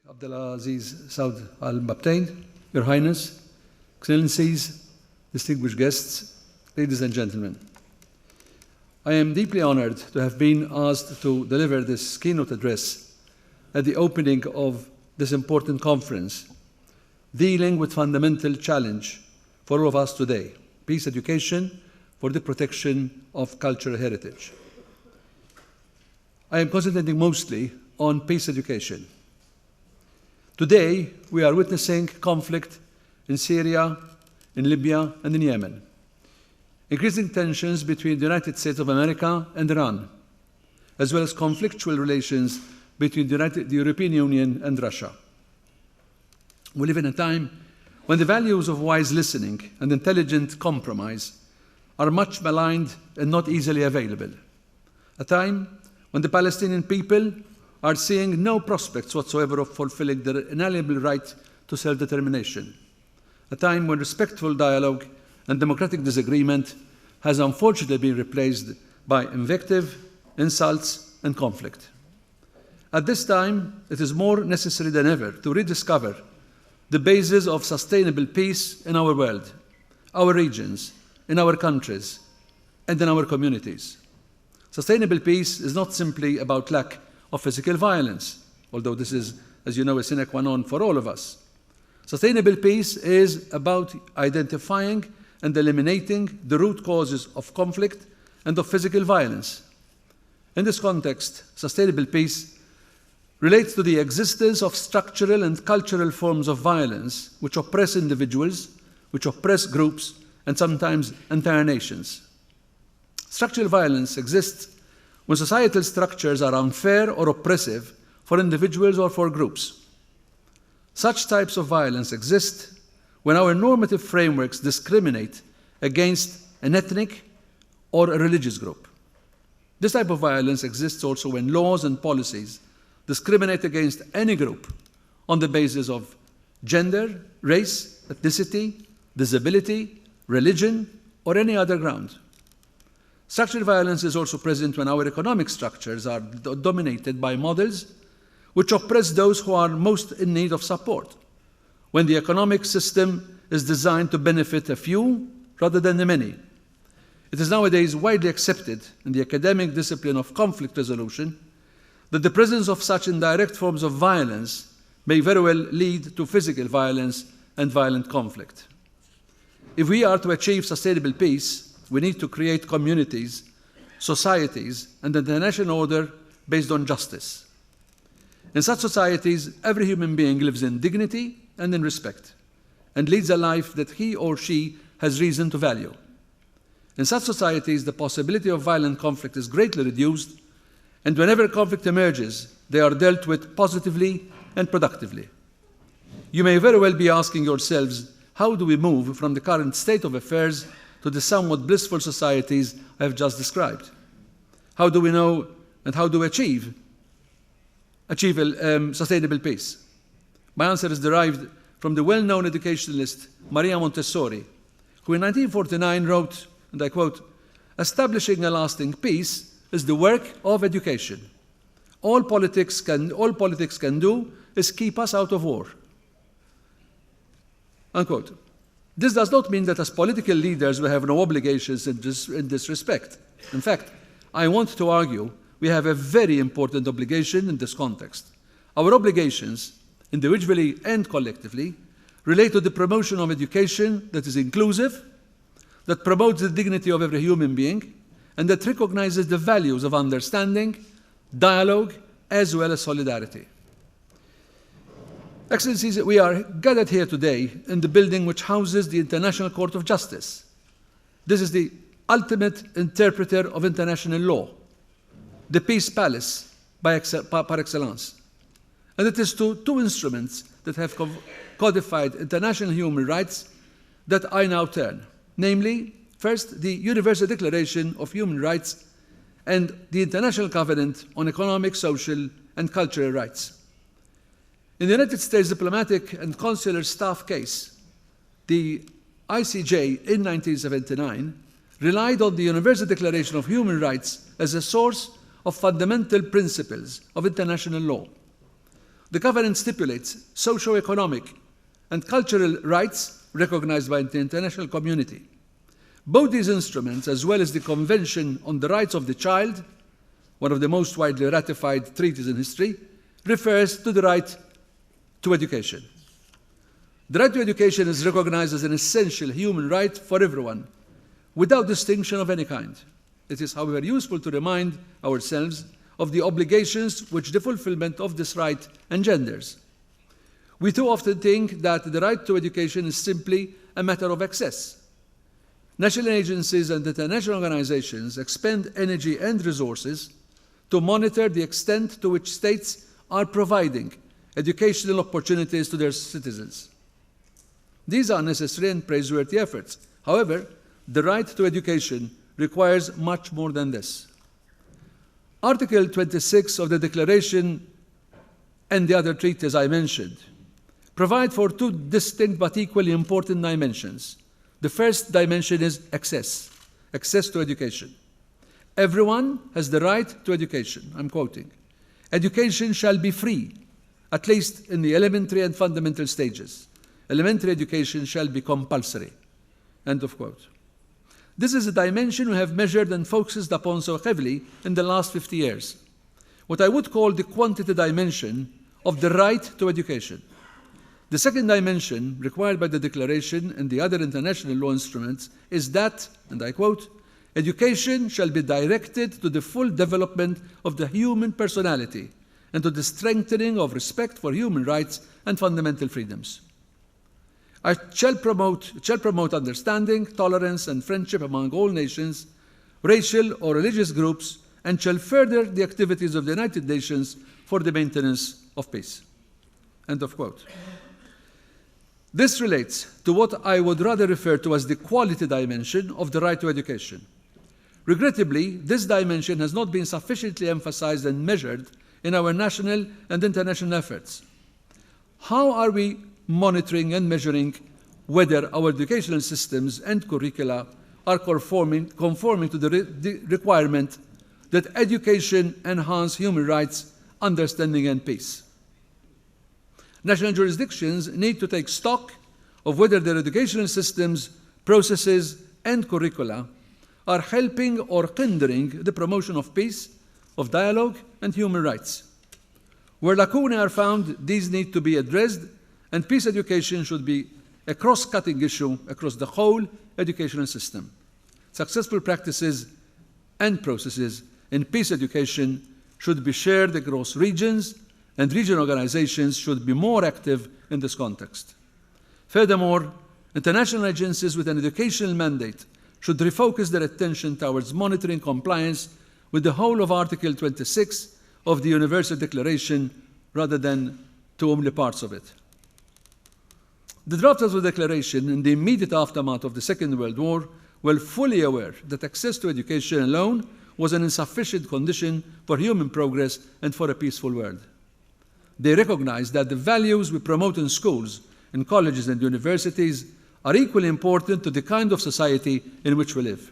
Abdulaziz Saud Al-Mabtain, Your Highness, Excellencies, distinguished guests, ladies and gentlemen. I am deeply honored to have been asked to deliver this keynote address at the opening of this important conference, dealing with fundamental challenge for all of us today, peace education for the protection of cultural heritage. I am concentrating mostly on peace education. Today, we are witnessing conflict in Syria, in Libya, and in Yemen, increasing tensions between the United States of America and Iran, as well as conflictual relations between the European Union and Russia. We live in a time when the values of wise listening and intelligent compromise are much maligned and not easily available. A time when the Palestinian people are seeing no prospects whatsoever of fulfilling their inalienable right to self-determination. A time when respectful dialogue and democratic disagreement has unfortunately been replaced by invective, insults, and conflict. At this time, it is more necessary than ever to rediscover the basis of sustainable peace in our world, our regions, in our countries, and in our communities. Sustainable peace is not simply about lack of physical violence, although this is, as you know, a sine qua non for all of us. Sustainable peace is about identifying and eliminating the root causes of conflict and of physical violence. In this context, sustainable peace relates to the existence of structural and cultural forms of violence which oppress individuals, which oppress groups, and sometimes entire nations. Structural violence exists when societal structures are unfair or oppressive for individuals or for groups. Such types of violence exist when our normative frameworks discriminate against an ethnic or a religious group. This type of violence exists also when laws and policies discriminate against any group on the basis of gender, race, ethnicity, disability, religion, or any other ground. Structural violence is also present when our economic structures are dominated by models which oppress those who are most in need of support, when the economic system is designed to benefit a few rather than the many. It is nowadays widely accepted in the academic discipline of conflict resolution that the presence of such indirect forms of violence may very well lead to physical violence and violent conflict. If we are to achieve sustainable peace, we need to create communities, societies, and an international order based on justice. In such societies, every human being lives in dignity and in respect, and leads a life that he or she has reason to value. In such societies, the possibility of violent conflict is greatly reduced, and whenever conflict emerges, they are dealt with positively and productively. You may very well be asking yourselves, how do we move from the current state of affairs to the somewhat blissful societies I have just described? How do we know and how do we achieve sustainable peace? My answer is derived from the well-known educationalist Maria Montessori, who in 1949 wrote, and I quote, "Establishing a lasting peace is the work of education. All politics can do is keep us out of war." Unquote. This does not mean that as political leaders we have no obligations in this respect. In fact, I want to argue we have a very important obligation in this context. Our obligations, individually and collectively, relate to the promotion of education that is inclusive, that promotes the dignity of every human being, and that recognizes the values of understanding, dialogue, as well as solidarity. Excellencies, we are gathered here today in the building which houses the International Court of Justice. This is the ultimate interpreter of international law, the Peace Palace par excellence. And it is to two instruments that have codified international human rights that I now turn, namely, first, the Universal Declaration of Human Rights and the International Covenant on Economic, Social, and Cultural Rights. In the United States diplomatic and consular staff case, the ICJ in 1979 relied on the Universal Declaration of Human Rights as a source of fundamental principles of international law. The Covenant stipulates socio-economic and cultural rights recognized by the international community. Both these instruments, as well as the Convention on the Rights of the Child, one of the most widely ratified treaties in history, refers to the right to education. The right to education is recognized as an essential human right for everyone, without distinction of any kind. It is, however, useful to remind ourselves of the obligations which the fulfillment of this right engenders. We too often think that the right to education is simply a matter of access. National agencies and international organizations expend energy and resources to monitor the extent to which states are providing educational opportunities to their citizens. These are necessary and praiseworthy efforts. However, the right to education requires much more than this. Article 26 of the Declaration and the other treaties I mentioned provide for two distinct but equally important dimensions. The first dimension is access to education. Everyone has the right to education. I'm quoting. Education shall be free, at least in the elementary and fundamental stages. Elementary education shall be compulsory. End of quote. This is a dimension we have measured and focused upon so heavily in the last 50 years. What I would call the quantity dimension of the right to education. The second dimension required by the Declaration and the other international law instruments is that, and I quote, education shall be directed to the full development of the human personality and to the strengthening of respect for human rights and fundamental freedoms. It shall promote understanding, tolerance, and friendship among all nations, racial or religious groups, and shall further the activities of the United Nations for the maintenance of peace. End of quote. This relates to what I would rather refer to as the quality dimension of the right to education. Regrettably, this dimension has not been sufficiently emphasized and measured in our national and international efforts. How are we monitoring and measuring whether our educational systems and curricula are conforming to the requirement that education enhance human rights, understanding, and peace? National jurisdictions need to take stock of whether their educational systems, processes, and curricula are helping or hindering the promotion of peace, of dialogue, and human rights. Where lacunae are found, these need to be addressed, and peace education should be a cross-cutting issue across the whole educational system. Successful practices and processes in peace education should be shared across regions, and regional organizations should be more active in this context. Furthermore, international agencies with an educational mandate should refocus their attention towards monitoring compliance with the whole of Article 26 of the Universal Declaration rather than to only parts of it. The drafters of the Declaration in the immediate aftermath of the Second World War were fully aware that access to education alone was an insufficient condition for human progress and for a peaceful world. They recognized that the values we promote in schools, in colleges and universities are equally important to the kind of society in which we live.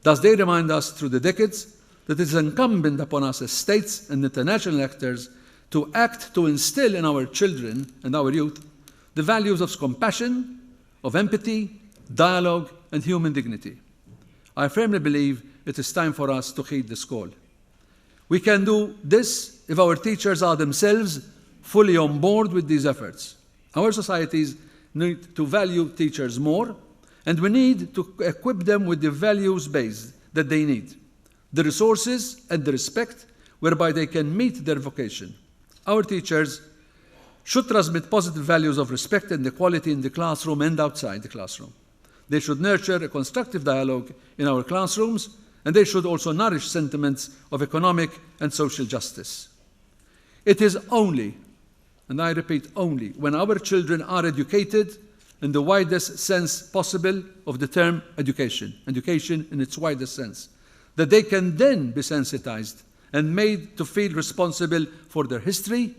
Thus, they remind us through the decades that it is incumbent upon us as states and international actors to act to instill in our children and our youth the values of compassion, of empathy, dialogue, and human dignity. I firmly believe it is time for us to heed this call. We can do this if our teachers are themselves fully on board with these efforts. Our societies need to value teachers more, and we need to equip them with the values base that they need, the resources and the respect whereby they can meet their vocation. Our teachers should transmit positive values of respect and equality in the classroom and outside the classroom. They should nurture a constructive dialogue in our classrooms, and they should also nourish sentiments of economic and social justice. It is only, and I repeat only, when our children are educated in the widest sense possible of the term education in its widest sense, that they can then be sensitized and made to feel responsible for their history,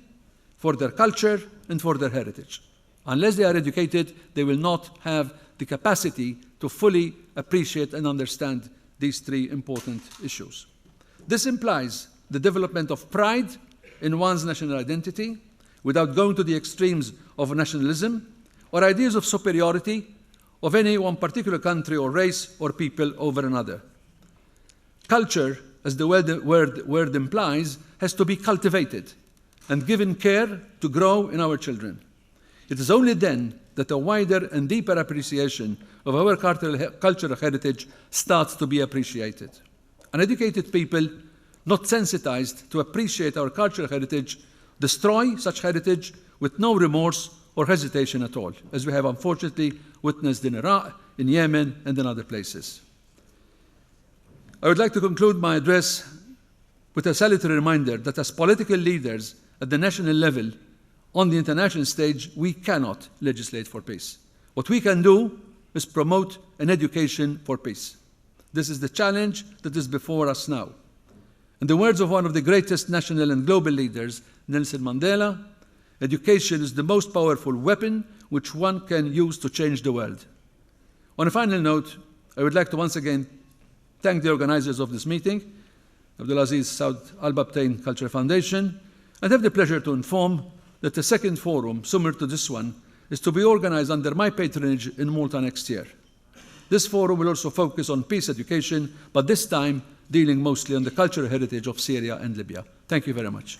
for their culture, and for their heritage. Unless they are educated, they will not have the capacity to fully appreciate and understand these three important issues. This implies the development of pride in one's national identity, without going to the extremes of nationalism or ideas of superiority of any one particular country or race or people over another. Culture, as the word implies, has to be cultivated and given care to grow in our children. It is only then that a wider and deeper appreciation of our cultural heritage starts to be appreciated. Uneducated people, not sensitized to appreciate our cultural heritage, destroy such heritage with no remorse or hesitation at all, as we have unfortunately witnessed in Iraq, in Yemen, and in other places. I would like to conclude my address with a salutary reminder that as political leaders at the national level, on the international stage, we cannot legislate for peace. What we can do is promote an education for peace. This is the challenge that is before us now. In the words of one of the greatest national and global leaders, Nelson Mandela, education is the most powerful weapon which one can use to change the world. On a final note, I would like to once again thank the organizers of this meeting, Abdulaziz Saud Al Babtain Cultural Foundation, and have the pleasure to inform that the second forum, similar to this one, is to be organized under my patronage in Malta next year. This forum will also focus on peace education, but this time dealing mostly on the cultural heritage of Syria and Libya. Thank you very much.